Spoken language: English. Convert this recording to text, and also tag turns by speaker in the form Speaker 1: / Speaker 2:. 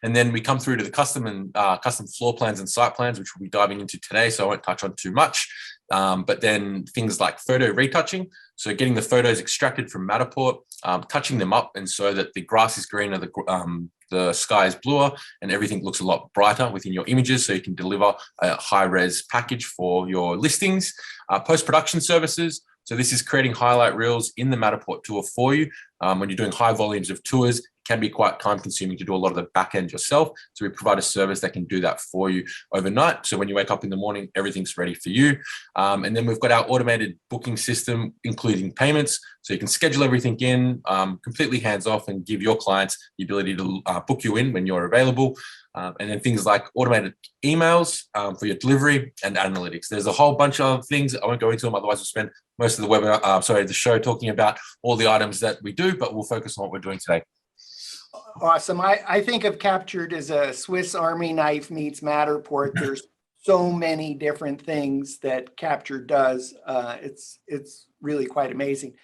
Speaker 1: And then we come through to the custom floor plans and site plans, which we'll be diving into today, so I won't touch on too much. But then things like photo retouching, so getting the photos extracted from Matterport, touching them up, and so that the grass is greener, the sky is bluer, and everything looks a lot brighter within your images, so you can deliver a high-res package for your listings. Post-production services, so this is creating highlight reels in the Matterport tour for you. When you're doing high volumes of tours, it can be quite time-consuming to do a lot of the back end yourself. So we provide a service that can do that for you overnight. So when you wake up in the morning, everything's ready for you. And then we've got our automated booking system, including payments. So you can schedule everything in, completely hands-off, and give your clients the ability to book you in when you're available. And then things like automated emails for your delivery and analytics. There's a whole bunch of things. I won't go into them, otherwise we'll spend most of the webinar, the show talking about all the items that we do, but we'll focus on what we're doing today.
Speaker 2: Awesome. I think of Captured as a Swiss Army knife meets Matterport. There's so many different things that Captured does. It's really quite amazing.